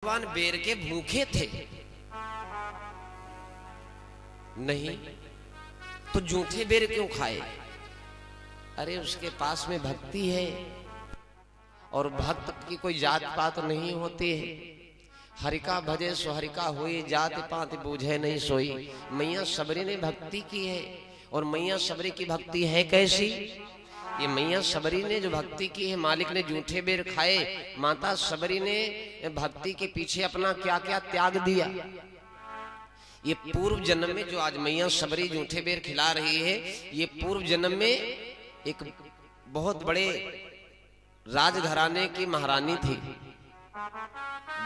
भगवान बेर के भूखे थे? नहीं, तो जूठे बेर क्यों खाए? अरे उसके पास में भक्ति है, और भक्त की कोई जात पात नहीं होती है। हरिका भजे सो हरिका होई, जात पात बूझे नहीं सोई। मैया सबरी ने भक्ति की है, और मैया सबरी की भक्ति है कैसी? ये मैया सबरी ने जो भक्ति की है, मालिक ने जूठे बेर खाए, माता सबरी ने भक्ति के पीछे अपना क्या क्या त्याग दिया। ये पूर्व जन्म में जो आज मैया सबरी जूठे बेर खिला रही है, ये पूर्व जन्म में एक बहुत बड़े राजघराने की महारानी थी।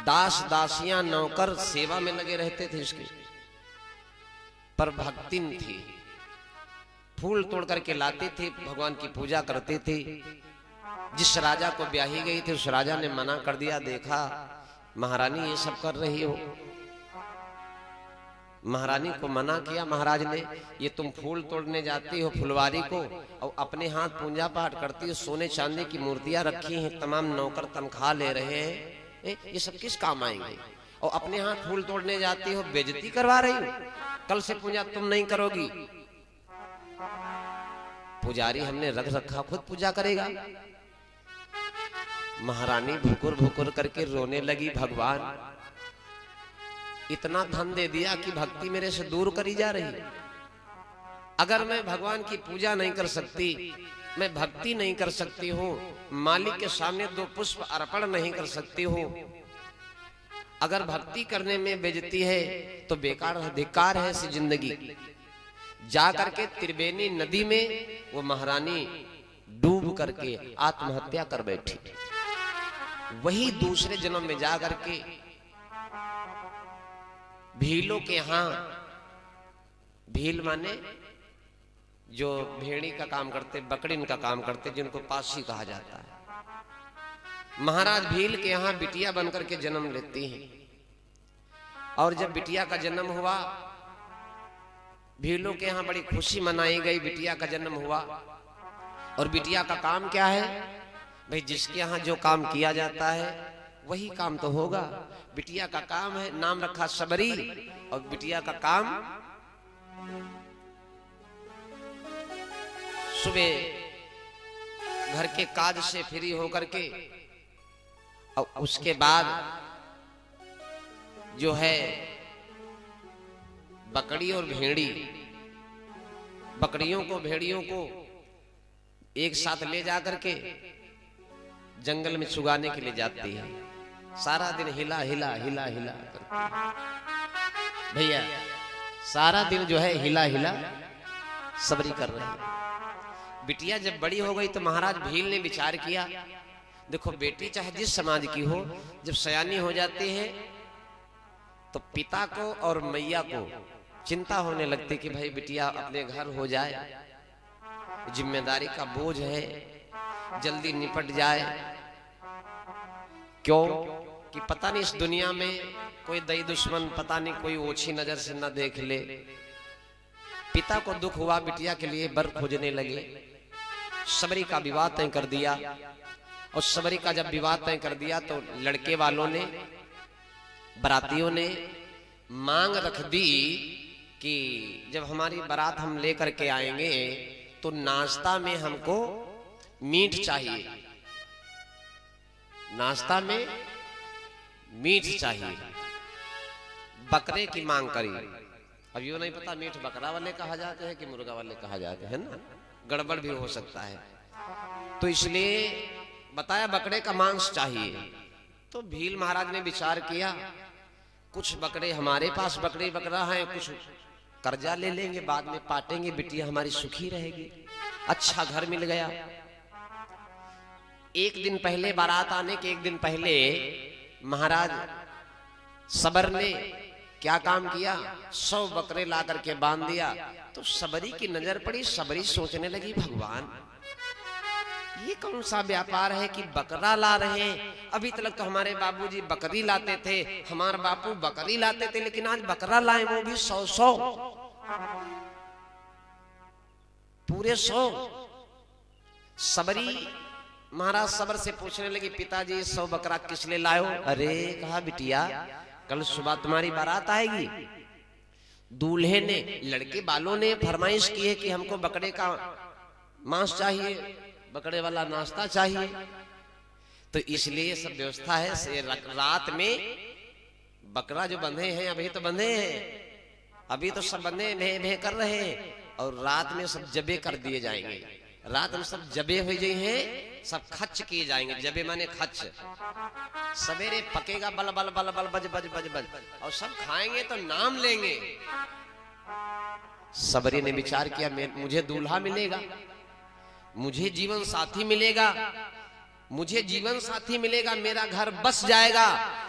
दास दासियां नौकर सेवा में लगे रहते थे इसके, पर भक्तिन थी। फूल तोड़ करके लाते थे, भगवान की पूजा करते थे। जिस राजा को ब्याही गई थी उस राजा ने मना कर दिया, देखा महारानी ये सब कर रही हो। महारानी को मना किया महाराज ने, ये तुम फूल तोड़ने जाती हो फुलवारी को, और अपने हाथ पूजा पाठ करती हो, सोने चांदी की मूर्तियां रखी हैं, तमाम नौकर तनख्वाह ले रहे हैं, ये सब किस काम आएंगे? और अपने हाथ फूल तोड़ने जाती हो, बेइज्जती करवा रही हो। कल से पूजा तुम नहीं करोगी। पुजारी हमने रख रखा, खुद पूजा करेगा। महारानी भुकुर भुकुर करके रोने लगी, भगवान इतना धन दे दिया कि भक्ति मेरे से दूर करी जा रही। अगर मैं भगवान की पूजा नहीं कर सकती, मैं भक्ति नहीं कर सकती हूँ, मालिक के सामने 2 पुष्प अर्पण नहीं कर सकती हूँ, अगर भक्ति करने में बेइज्जती है तो बेकार है, धिक्कार है ऐसी जिंदगी। जाकर के त्रिवेणी नदी में वो महारानी डूब करके आत्महत्या कर बैठी। वही दूसरे जन्म में जा करके भीलों के यहां, भील माने जो भेड़ी का काम करते, बकरीन का काम करते, जिनको पासी कहा जाता है, महाराज भील के यहां बिटिया बनकर के जन्म लेती हैं। और जब बिटिया का जन्म हुआ, भीलों के यहां बड़ी खुशी मनाई गई, बिटिया का जन्म हुआ। और बिटिया का काम क्या है भाई? जिसके यहां जो काम किया जाता है वही काम तो होगा। बिटिया का काम है, नाम रखा सबरी, और बिटिया का काम सुबह घर के काज से फ्री होकर के, और उसके बाद जो है बकरी और भेड़ी, बकरियों को भेड़ियों को एक साथ ले जाकर के जंगल में चुगाने के लिए जाती है। सारा दिन हिला हिला हिला हिला भैया, सारा दिन जो है हिला हिला सबरी कर रही है। बिटिया जब बड़ी हो गई तो महाराज भील ने विचार किया, देखो बेटी चाहे जिस समाज की हो, जब सयानी हो जाती है तो पिता को और मैया को चिंता होने लगती कि भाई बिटिया अपने घर हो जाए, जिम्मेदारी का बोझ है, जल्दी निपट जाए। क्यों कि पता नहीं इस दुनिया में कोई दई दुश्मन, पता नहीं कोई ओछी नजर से न देख ले। पिता को दुख हुआ, बिटिया के लिए वर खोजने लगे। सबरी का विवाह तय कर दिया, और सबरी का जब विवाह तय कर दिया तो लड़के वालों ने, बरातियों ने मांग रख दी कि जब हमारी बारात हम लेकर के आएंगे तो नाश्ता में हमको मीठ चाहिए, नाश्ता में मीठ चाहिए। बकरे की मांग करी। अब यो नहीं पता मीठ बकरा वाले कहा जाते हैं कि मुर्गा वाले कहा जाते हैं ना, गड़बड़ भी हो सकता है, तो इसलिए बताया बकरे का मांस चाहिए। तो भील महाराज ने विचार किया, कुछ बकरे हमारे पास बकरे बकरा है, कुछ कर्जा ले लेंगे, बाद में पाटेंगे, बिटिया हमारी सुखी रहेगी। अच्छा घर मिल गया। एक दिन पहले, बारात आने के एक दिन पहले, महाराज सबर ने क्या काम किया? 100 बकरे ला करके बांध दिया। तो सबरी की नजर पड़ी, सबरी सोचने लगी, भगवान ये कौन सा व्यापार है कि बकरा ला रहे हैं? अभी तक तो हमारे बाबूजी बकरी लाते थे, हमारे बापू बकरी लाते थे, लेकिन आज बकरा लाए, वो भी 100 पूरे 100। सबरी महाराज सबर से पूछने लगे, पिताजी 100 बकरा किस लिए लायो? अरे कहा बिटिया, कल सुबह तुम्हारी बारात आएगी। दूल्हे ने, लड़के वालों ने फरमाइश की है कि हमको बकरे का मांस चाहिए, बकरे वाला नाश्ता चाहिए। तो इसलिए सब व्यवस्था है। रात में बकरा जो बंधे हैं, अभी तो बंधे हैं, अभी तो सब बंधे भे भे कर रहे हैं, और रात में सब जबे कर दिए जाएंगे। रात में सब जबे हो गए हैं, सब खच किए जाएंगे। जबे माने खच। सवेरे पकेगा बल बल बल बल बज बज बज बज, और सब खाएंगे तो नाम लेंगे। सबरी ने विचार किया, मुझे दूल्हा मिलेगा, मुझे जीवन साथी मिलेगा, मुझे जीवन साथी मिलेगा, मेरा घर बस जाएगा,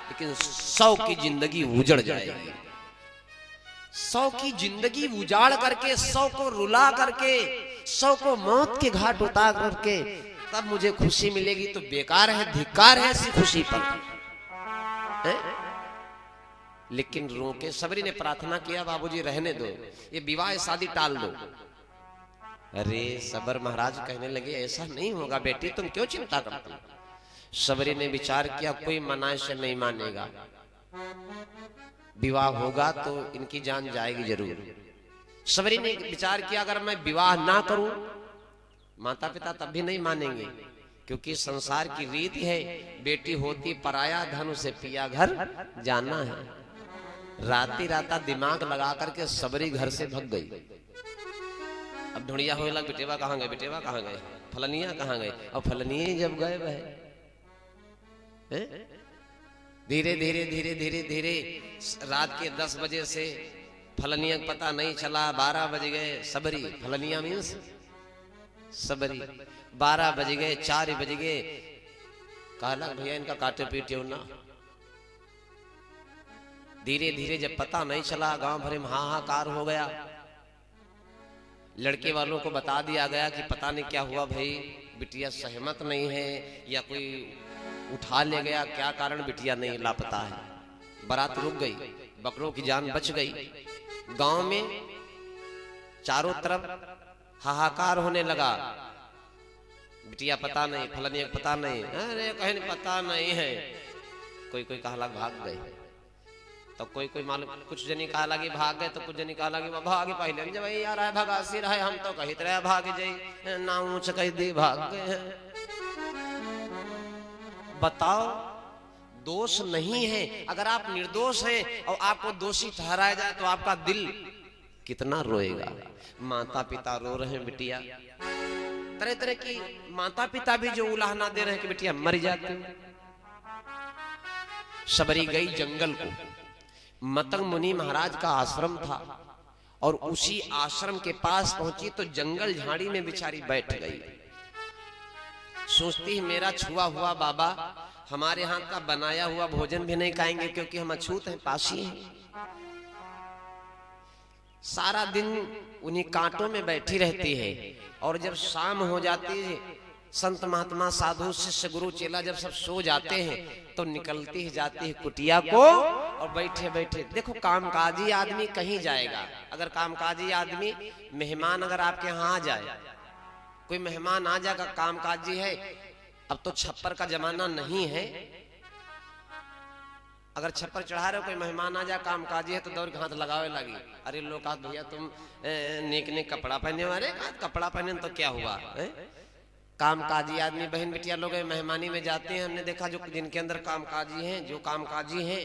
लेकिन 100 की जिंदगी उजड़ जाएगी। 100 की जिंदगी उजाड़ करके, 100 को रुला करके, 100 को मौत के घाट उतार करके तब मुझे खुशी मिलेगी, तो बेकार है, धिक्कार है ऐसी खुशी पर है? लेकिन रोके सबरी ने प्रार्थना किया, बाबूजी रहने दो, ये विवाह शादी टाल दो। अरे सबर महाराज कहने लगे, ऐसा नहीं होगा बेटी, तुम क्यों चिंता करती? सबरी ने विचार किया, कोई मनाए से नहीं मानेगा, विवाह होगा तो इनकी जान जाएगी जरूर। सबरी ने विचार किया, अगर मैं विवाह ना करूं, माता पिता तब भी नहीं मानेंगे, क्योंकि संसार की रीत है, बेटी होती पराया, धन उसे पिया घर जाना है। राती राता दिमाग लगा करके सबरी घर से भग गई। अब ढूंढिया हो लग, बेटेवा कहाँ गए, बेटेवा कहाँ गए, फलनिया कहाँ गए, और फलनिया जब गए वह धीरे धीरे धीरे धीरे धीरे रात के 10 बजे से फलनिया पता नहीं चला, 12 बज गए, सबरी फलनिया मीन्स सबरी, 12 बज गए, 4 बज गए, कहला भैया इनका काटे पीटे ना। धीरे धीरे जब पता नहीं चला, गांव भरे में हाहाकार हो गया। लड़के वालों को बता दिया गया कि पता नहीं क्या हुआ भाई, बिटिया सहमत नहीं है, या कोई उठा ले गया, क्या कारण बिटिया नहीं लापता है। बारात रुक गई, बकरों की जान बच गई। गांव में चारों तरफ हाहाकार होने लगा, बिटिया पता नहीं, फलनिया पता नहीं, अरे कहीं पता नहीं है। कोई कोई कहला भाग गए, तो कोई कोई मालूम, कुछ जनी कहा लगी भाग गए, तो कुछ जनी कहा लगी भागे पहले जब यार है भगासी रहे, हम तो कही तरह भाग जाई, ना ऊंच कह दी भाग गए। बताओ, दोष नहीं है। अगर आप निर्दोष हैं और आपको दोषी ठहराया जाए तो आपका दिल कितना रोएगा। माता पिता रो रहे हैं बिटिया, तरह तरह की माता पिता भी जो उलाहना दे रहे हैं कि बिटिया मर जाती। सबरी गई जंगल को, मतंग मुनि महाराज का आश्रम था, और उसी आश्रम के पास पहुंची तो जंगल झाड़ी में बेचारी बैठ गई। सोचती है मेरा छुआ हुआ बाबा हमारे हाथ का बनाया हुआ भोजन भी नहीं खाएंगे, क्योंकि हम अछूत हैं, पासी हैं। सारा दिन उन्हीं कांटों में बैठी रहती है, और जब शाम हो जाती है, संत महात्मा साधु शिष्य गुरु चेला जब सब सो जाते हैं, तो निकलती जाती है कुटिया को, और बैठे बैठे देखो, कामकाजी आदमी कहीं जाएगा, अगर कामकाजी आदमी मेहमान अगर आपके यहाँ आ जाए, कोई मेहमान आ जाएगा, कामकाजी है, अब तो छप्पर का जमाना नहीं है, अगर छप्पर चढ़ा रहे हो, कोई मेहमान आ जाए कामकाजी है, तो दौड़ के हाथ लगावे लगी। अरे लोग कहा भैया तुम नेक नेक कपड़ा पहने, अरे कपड़ा पहने तो क्या हुआ है? कामकाजी आदमी बहन बिटिया लोग मेहमानी में जाते हैं, हमने देखा जो जिनके अंदर कामकाजी हैं, जो कामकाजी हैं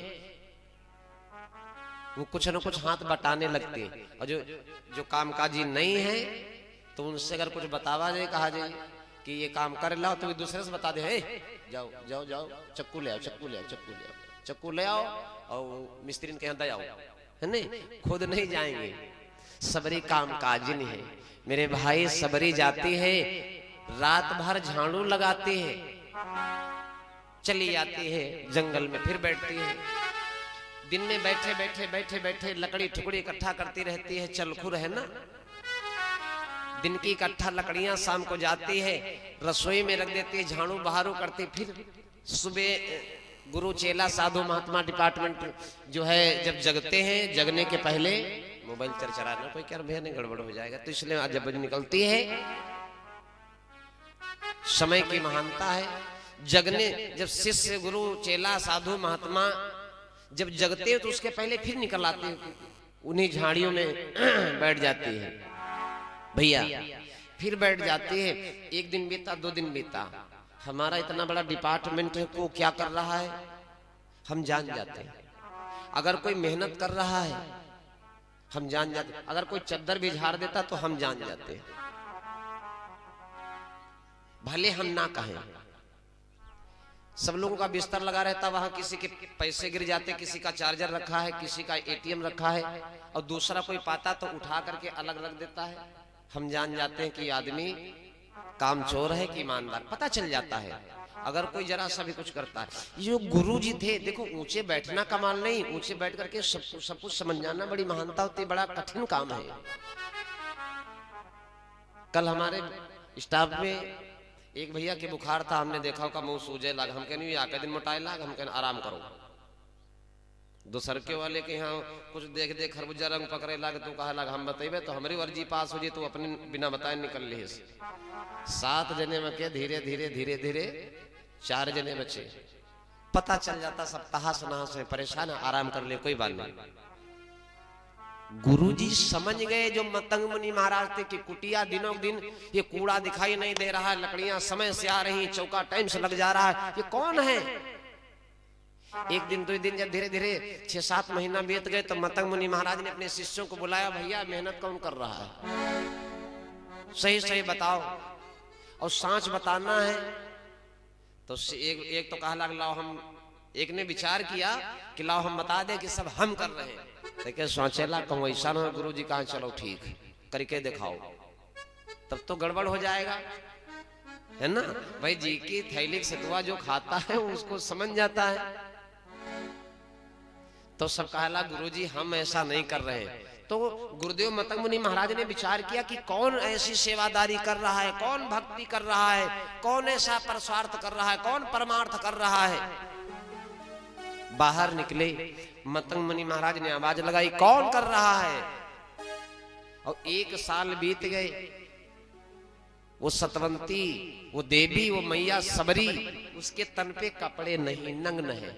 वो कुछ न कुछ हाथ बटाने लगते हैं, और जो कामकाजी नहीं है तो उनसे अगर कुछ बतावा जाए, कहा जाए कि ये काम कर लाओ, तो दूसरे से बता दे, हे जाओ जाओ जाओ चक्कू ले आओ, चक्कू ले आओ, चक्कू ले आओ, चक्कू ले आओ, और मिस्त्री के यहाँ दे आओ, है नहीं, खुद नहीं जाएंगे। सबरी कामकाजिन है मेरे भाई। सबरी जाती है, रात भर झाड़ू लगाती है, चली जाती है जंगल में, फिर बैठती है। दिन में बैठे बैठे बैठे बैठे लकड़ी टुकड़ी इकट्ठा करती रहती है, चलखुर है ना, दिन की इकट्ठा लकड़ियां शाम को जाती है, रसोई में रख देती है, झाड़ू बहारू करती, फिर सुबह गुरु चेला साधु महात्मा डिपार्टमेंट जो है जब जगते हैं, जगने के पहले मोबाइल चरचराना, कोई क्या भैया नहीं गड़बड़ हो जाएगा, तो इसलिए आज जब निकलती है समय की महानता है। जगने जब शिष्य गुरु चेला साधु महात्मा जब जगते हो तो उसके पहले फिर निकल आते हैं, उन्हीं झाड़ियों में बैठ जाते हैं भैया, फिर बैठ जाते हैं। एक दिन बीता, 2 दिन बीता, हमारा इतना बड़ा डिपार्टमेंट है, को क्या कर रहा है हम जान जाते हैं। अगर कोई मेहनत कर रहा है हम जान जाते हैं। अगर कोई चद्दर भी झाड़ देता तो हम जान जाते हैं, भले हम ना कहें। सब लोगों का बिस्तर लगा रहता, वहां किसी के पैसे गिर जाते, किसी का चार्जर रखा है, किसी का एटीएम रखा है, और दूसरा कोई पाता तो उठा करके अलग रख देता है। हम जान जाते हैं कि आदमी कामचोर है कि ईमानदार, पता चल जाता है अगर कोई जरा सा भी कुछ करता है। ये गुरु जी थे, देखो ऊंचे बैठना कमाल नहीं, ऊंचे बैठ करके सब कुछ समझ जाना बड़ी महानता होती है, बड़ा कठिन काम है। कल हमारे स्टाफ में एक भैया के बुखार था, हमने देखा उसका मुंह सूजे लगा, हम कहने आके दिन मोटाए लगा, हम कहने आराम करो। दूसर के वाले के यहाँ कुछ देख देख खरबूजा रंग पकड़े लगे, तो कहा लगा हम बताइबे तो हमारी वर्जी पास हो जाए, तो अपने बिना बताए निकल ली। 7 जने में के धीरे धीरे धीरे धीरे 4 जने बचे, पता चल जाता सब तहास नहास है, परेशान है, आराम कर ले कोई बात नहीं। गुरुजी समझ गए जो मतंग मुनि महाराज थे कि कुटिया दिनों दिन ये कूड़ा दिखाई नहीं दे रहा है, लकड़ियां समय से आ रही, चौका टाइम से लग जा रहा है, ये कौन है। 1 दिन 2 दिन जब धीरे धीरे 6-7 महीना बीत गए तो मतंग मुनि महाराज ने अपने शिष्यों को बुलाया, भैया मेहनत कौन कर रहा है, सही सही बताओ, और सांच बताना है। तो एक तो कहा लाओ हम, एक ने विचार किया कि लाओ हम बता दे कि सब हम कर रहे हैं। देखिए सोचेला कहूँ ऐसा ना गुरु जी कहा चलो ठीक करके दिखाओ, तब तो गड़बड़ हो जाएगा, है ना भाई। जी की थैली सतुआ जो खाता है उसको समझ जाता है। तो सब कहला गुरु जी हम ऐसा नहीं कर रहे हैं। तो गुरुदेव मतंग मुनि महाराज ने विचार किया कि कौन ऐसी सेवादारी कर रहा है, कौन भक्ति कर रहा है, कौन ऐसा परस्वार्थ कर रहा है, कौन परमार्थ कर रहा है। बाहर निकले, मतंग मुनि महाराज ने आवाज लगाई, कौन कर रहा है। और 1 साल बीत गए, वो सतवंती, वो देवी, वो मैया सबरी, उसके तन पे कपड़े नहीं, नग्न है।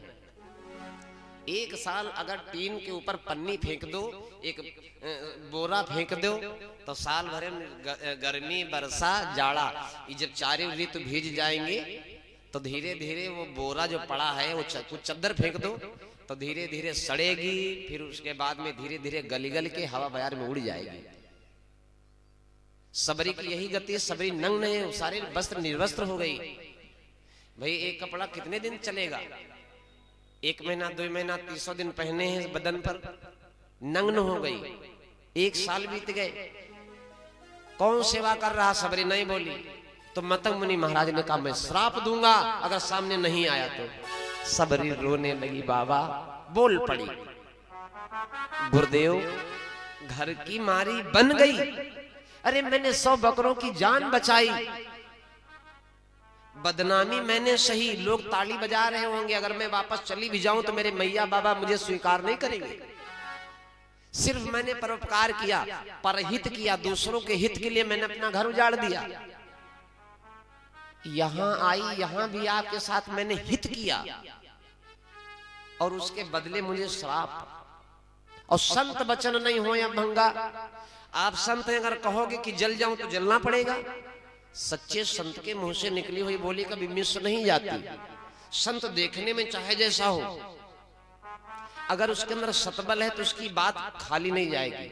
1 साल अगर टीन के ऊपर पन्नी फेंक दो, एक बोरा फेंक दो, तो साल भर में गर्मी वर्षा जाड़ा, ये जब 4 ऋतु भीज जाएंगे तो धीरे धीरे वो बोरा जो पड़ा है वो कुछ चद्दर फेंक दो तो धीरे धीरे सड़ेगी, फिर उसके बाद में धीरे धीरे गली गल के हवा बाजार में उड़ जाएगी। सबरी की यही गति है, सबरी नग्न है, सारे वस्त्र निर्वस्त्र हो गई। भाई एक कपड़ा कितने दिन चलेगा, 1 महीना 2 महीना 300 दिन पहने हैं बदन पर, नग्न हो गई। 1 साल बीत गए, कौन सेवा कर रहा, सबरी नहीं बोली। तो मतंग मुनि महाराज ने कहा मैं श्राप दूंगा अगर सामने नहीं आया तो। सबरी रोने लगी, बाबा बोल पड़ी, गुरुदेव घर की मारी बन गई, अरे मैंने 100 बकरों की जान बचाई, बदनामी मैंने सही, लोग ताली बजा रहे होंगे, अगर मैं वापस चली भी जाऊं तो मेरे मैया बाबा मुझे स्वीकार नहीं करेंगे। सिर्फ मैंने परोपकार किया, परहित किया, दूसरों के हित के लिए मैंने अपना घर उजाड़ दिया। यहां आई, यहां भी आपके साथ मैंने हित किया और उसके बदले मुझे श्राप। और संत वचन नहीं हो या भंगा, आप संत अगर कहोगे कि जल जाऊं तो जलना पड़ेगा। सच्चे संत के मुंह से निकली हुई बोली कभी मिस नहीं जाती। संत देखने में चाहे जैसा हो, अगर उसके अंदर सतबल है तो उसकी बात खाली नहीं जाएगी।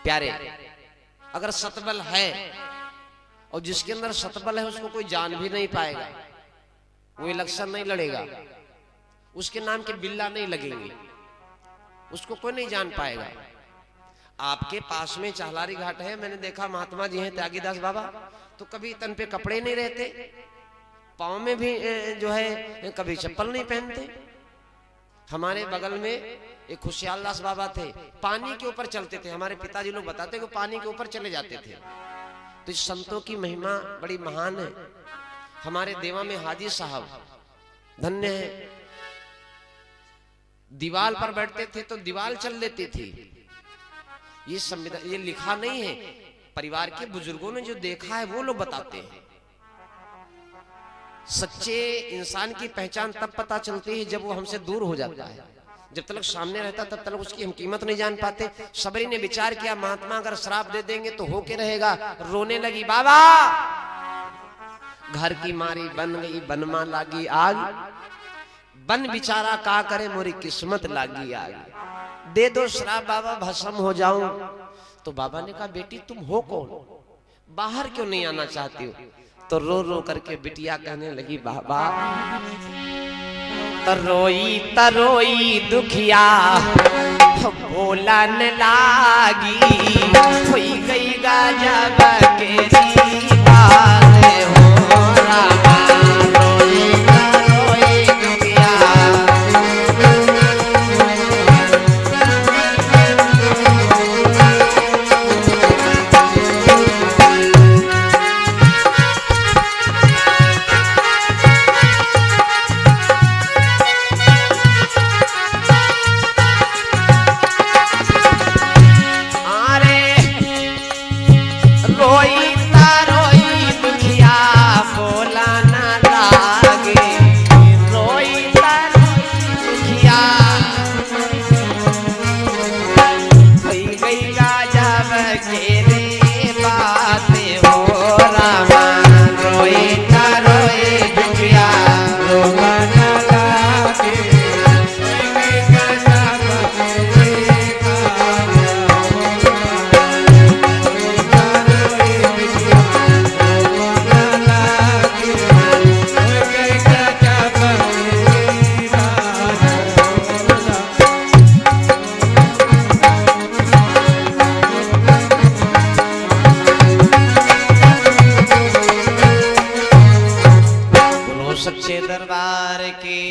प्यारे, अगर सतबल है और जिसके अंदर सतबल है उसको कोई जान भी नहीं पाएगा, वो इलेक्शन नहीं लड़ेगा, उसके नाम के बिल्ला नहीं लगेंगे, उसको कोई नहीं जान पाएगा। आपके पास में चाहलारी घाट है, मैंने देखा महात्मा जी हैं त्यागीदास बाबा, तो कभी तन पे कपड़े नहीं रहते, पाँव में भी जो है कभी चप्पल नहीं पहनते। हमारे बगल में एक खुशहाल दास बाबा थे, पानी के ऊपर चलते थे, हमारे पिताजी लोग बताते कि पानी के ऊपर चले जाते थे। तो इस संतों की महिमा बड़ी महान है। हमारे देवा में हाजी साहब धन्य है, दीवाल पर बैठते थे तो दीवाल चल देती थी। ये संविधान, ये लिखा नहीं है, परिवार के बुजुर्गों ने जो देखा है वो लोग बताते हैं। सच्चे इंसान की पहचान तब पता चलती है जब वो हमसे दूर हो जाता है। जब तक सामने रहता तब तक उसकी हम कीमत नहीं जान पाते। सबरी ने विचार किया महात्मा अगर श्राप दे देंगे तो होके रहेगा। रोने लगी, बाबा घर की मारी बन गई, बनमा लागी आग, बन बिचारा का करे मोरी किस्मत लागी आग, दे दो श्राप बाबा भस्म हो जाऊं। तो बाबा ने कहा बेटी तुम हो कौन, बाहर क्यों नहीं आना चाहती हो? तो रो रो करके बिटिया कहने लगी बाबा तरोई तरोई दुखिया बोलन लागी, हुई गई गजब केरी बात हो रामा, रोई तरोई दुखिया।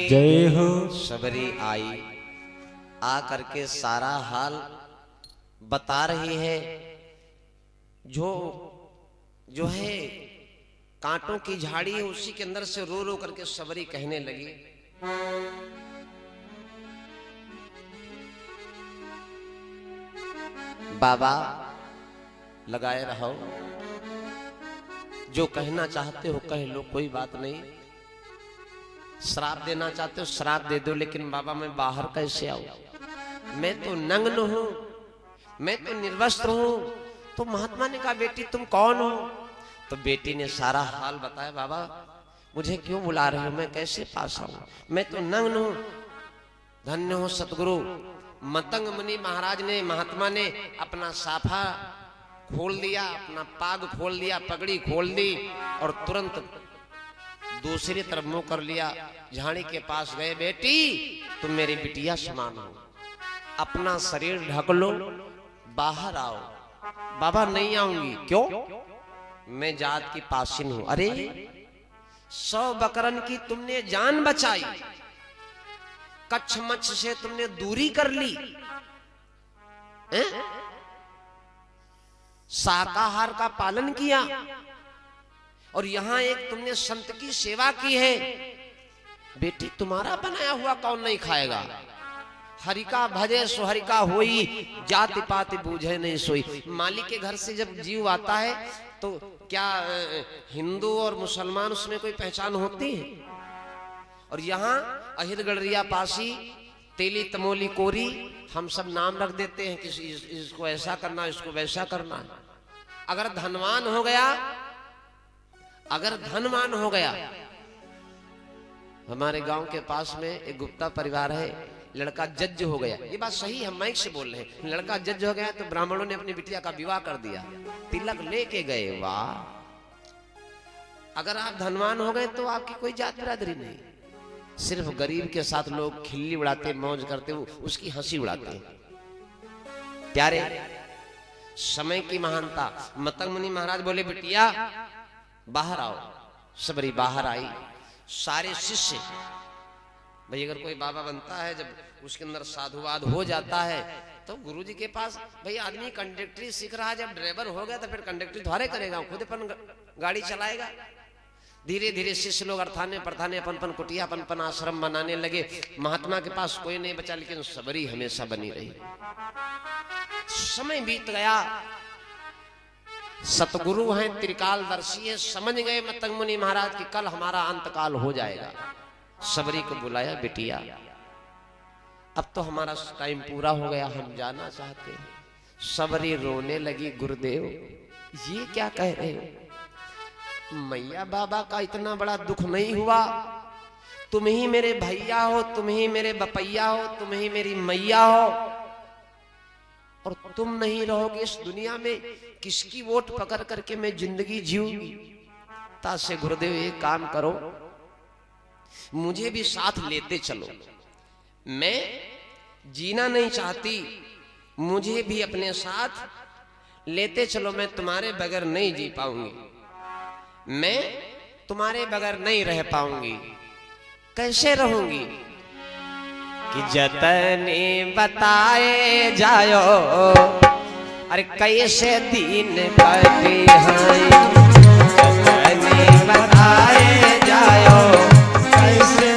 जय हो। सबरी आई, आ करके सारा हाल बता रही है। जो है कांटों की झाड़ी है उसी के अंदर से रो रो करके सबरी कहने लगी बाबा लगाए रहो, जो कहना चाहते हो कह लो, कोई बात नहीं। श्राप देना चाहते हो श्राप दे दो, लेकिन बाबा मैं बाहर कैसे आऊं? मैं तो नग्न हूं, मैं तो निर्वस्त्र हूं। तो महात्मा ने कहा बेटी तुम कौन हो? तो बेटी ने सारा हाल बताया। बाबा मुझे क्यों बुला रहे हो, मैं कैसे पास आऊं? मैं तो नग्न हूं। धन्य हो सतगुरु। मतंग मुनि महाराज ने, महात्मा ने अपना साफा खोल दिया, अपना पाग खोल दिया, पगड़ी खोल दी और तुरंत दूसरी तरफ मुंह कर लिया। झाड़ी के पास गए, बेटी तुम मेरी बिटिया समान हो, अपना शरीर ढक लो, बाहर आओ। बाबा नहीं आऊंगी। क्यों? मैं जात की पासिन हूं। अरे 100 बकरन की तुमने जान बचाई, कच्छ मच्छ से तुमने दूरी कर ली, शाकाहार का पालन किया और यहां एक तुमने संत की सेवा की है। बेटी तुम्हारा बनाया हुआ कौन नहीं खाएगा? हरिका भजे सो हरिका होई, जाति पाति बूझे नहीं सोई। मालिक के घर से जब जीव आता है तो क्या हिंदू और मुसलमान उसमें कोई पहचान होती है? और यहाँ अहिर गड़रिया पासी, तेली तमोली कोरी, हम सब नाम रख देते हैं कि इसको ऐसा करना, इसको वैसा करना। अगर धनवान हो गया, अगर धनवान हो गया, हमारे गांव के पास में एक गुप्ता परिवार है, लड़का जज हो गया। ये बात सही है, हम माइक से बोल रहे हैं। लड़का जज हो गया तो ब्राह्मणों ने अपनी बिटिया का विवाह कर दिया, तिलक लेके गए। वाह! अगर आप धनवान हो गए तो आपकी कोई जात बिरादरी नहीं। सिर्फ गरीब के साथ लोग खिल्ली उड़ाते, मौज करते, उसकी हंसी उड़ाते। प्यारे, समय की महानता। मतंग मुनि महाराज बोले बिटिया बाहर आओ। सबरी बाहर आई। सारे शिष्य, भाई अगर कोई बाबा बनता है, जब उसके अंदर साधुवाद हो जाता है तो गुरुजी के पास, भाई आदमी कंडक्टरी सीख रहा है, जब ड्राइवर हो गया तो फिर कंडक्टरी थोड़े करेगा, खुद अपन गाड़ी चलाएगा। धीरे धीरे शिष्य लोग अर्थाने प्रथाने अपन कुटिया अपन आश्रम बनाने लगे। महात्मा के पास कोई नहीं बचा, लेकिन सबरी हमेशा बनी रही। समय बीत गया, सतगुरु हैं, त्रिकालदर्शी हैं, समझ गए मतंग मुनि महाराज कि कल हमारा अंतकाल हो जाएगा। सबरी को बुलाया, बिटिया अब तो हमारा टाइम पूरा हो गया, हम जाना चाहते हैं। सबरी रोने लगी, गुरुदेव ये क्या कह रहे हो? मैया बाबा का इतना बड़ा दुख नहीं हुआ, तुम ही मेरे भैया हो, तुम ही मेरे बपैया हो, तुम ही मेरी मैया हो, और तुम नहीं रहोगे इस दुनिया में, किसकी वोट पकड़ करके मैं जिंदगी जीऊंगी? तासे गुरुदेव एक काम करो, मुझे भी साथ लेते चलो, मैं जीना नहीं चाहती, मुझे भी अपने साथ लेते चलो, मैं तुम्हारे बगैर नहीं जी पाऊंगी, मैं तुम्हारे बगैर नहीं रह पाऊंगी। कैसे रहूंगी? कि जतने बताए जायो, अरे कैसे दिन कटे हैं, जतने बताए जायो कैसे